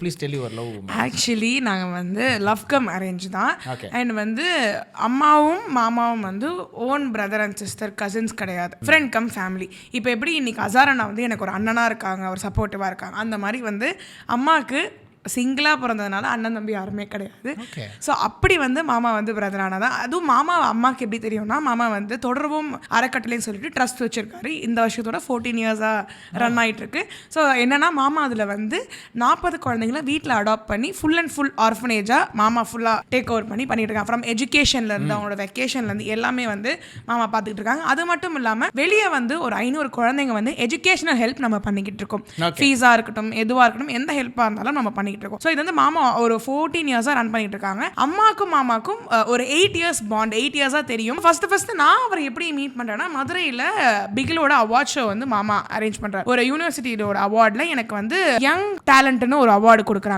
Please tell your love. Actually நாங்கள் வந்து love cum arrange தான். Okay. அண்ட் வந்து அம்மாவும் மாமாவும் வந்து own brother and sister cousins கிடையாது, ஃப்ரெண்ட் கம் ஃபேமிலி. இப்போ எப்படி இன்னைக்கு அசாரண்ணா வந்து எனக்கு ஒரு அண்ணனாக இருக்காங்க, ஒரு சப்போர்ட்டிவாக இருக்காங்க, அந்த மாதிரி வந்து அம்மாவுக்கு சிங்கிளாக பிறந்ததுனால அண்ணன் தம்பி யாருமே கிடையாது. Okay. ஸோ அப்படி வந்து மாமா வந்து பிரதரானதான். அதுவும் மாமா அம்மாவுக்கு எப்படி தெரியும்னா, மாமா வந்து தொடர்பும் அறக்கட்டளைன்னு சொல்லிட்டு ட்ரஸ்ட் வச்சிருக்காரு. இந்த வருஷத்தோட 14 இயர்ஸாக ரன் ஆகிட்டு இருக்கு. ஸோ என்னன்னா மாமா அதில் வந்து 40 குழந்தைங்கள வீட்டில் அடாப்ட் பண்ணி ஃபுல் அண்ட் ஃபுல் ஆர்ஃபனேஜாக மாமா ஃபுல்லாக டேக் ஓவர் பண்ணிட்டு இருக்காங்க. ஃப்ரம் எஜுகேஷன்லேருந்து அவங்களோட வெக்கேஷன்லேருந்து எல்லாமே வந்து மாமா பார்த்துக்கிட்டு இருக்காங்க. அது மட்டும் இல்லாமல் வெளியே வந்து ஒரு 500 குழந்தைங்க வந்து எஜுகேஷனல் ஹெல்ப் நம்ம பண்ணிக்கிட்டு இருக்கோம். ஃபீஸாக இருக்கட்டும், எதுவாக இருக்கட்டும், எந்த ஹெல்ப்பாக இருந்தாலும் நம்ம பண்ணிக்கிட்டு இருக்கோம். ஸோ இது வந்து மாமா ஒரு 14 இயர்ஸாக ரன் பண்ணிட்டு இருக்காங்க. அம்மாக்கும் மாமாக்கும் ஒரு 8 இயர்ஸ் பாண்ட், 8 இயர்ஸாக தெரியும். ஃபர்ஸ்ட் நான் அவரை எப்படி மீட் பண்ணுறேன்னா, மதுரையில் பிகிலோட அவார்ட் ஷோ வந்து மாமா அரேஞ்ச் பண்ணுறாரு. ஒரு யூனிவர்சிட்டியோட அவார்டில் எனக்கு வந்து யங் டேலண்ட்னு ஒரு அவார்டு கொடுக்குறாங்க.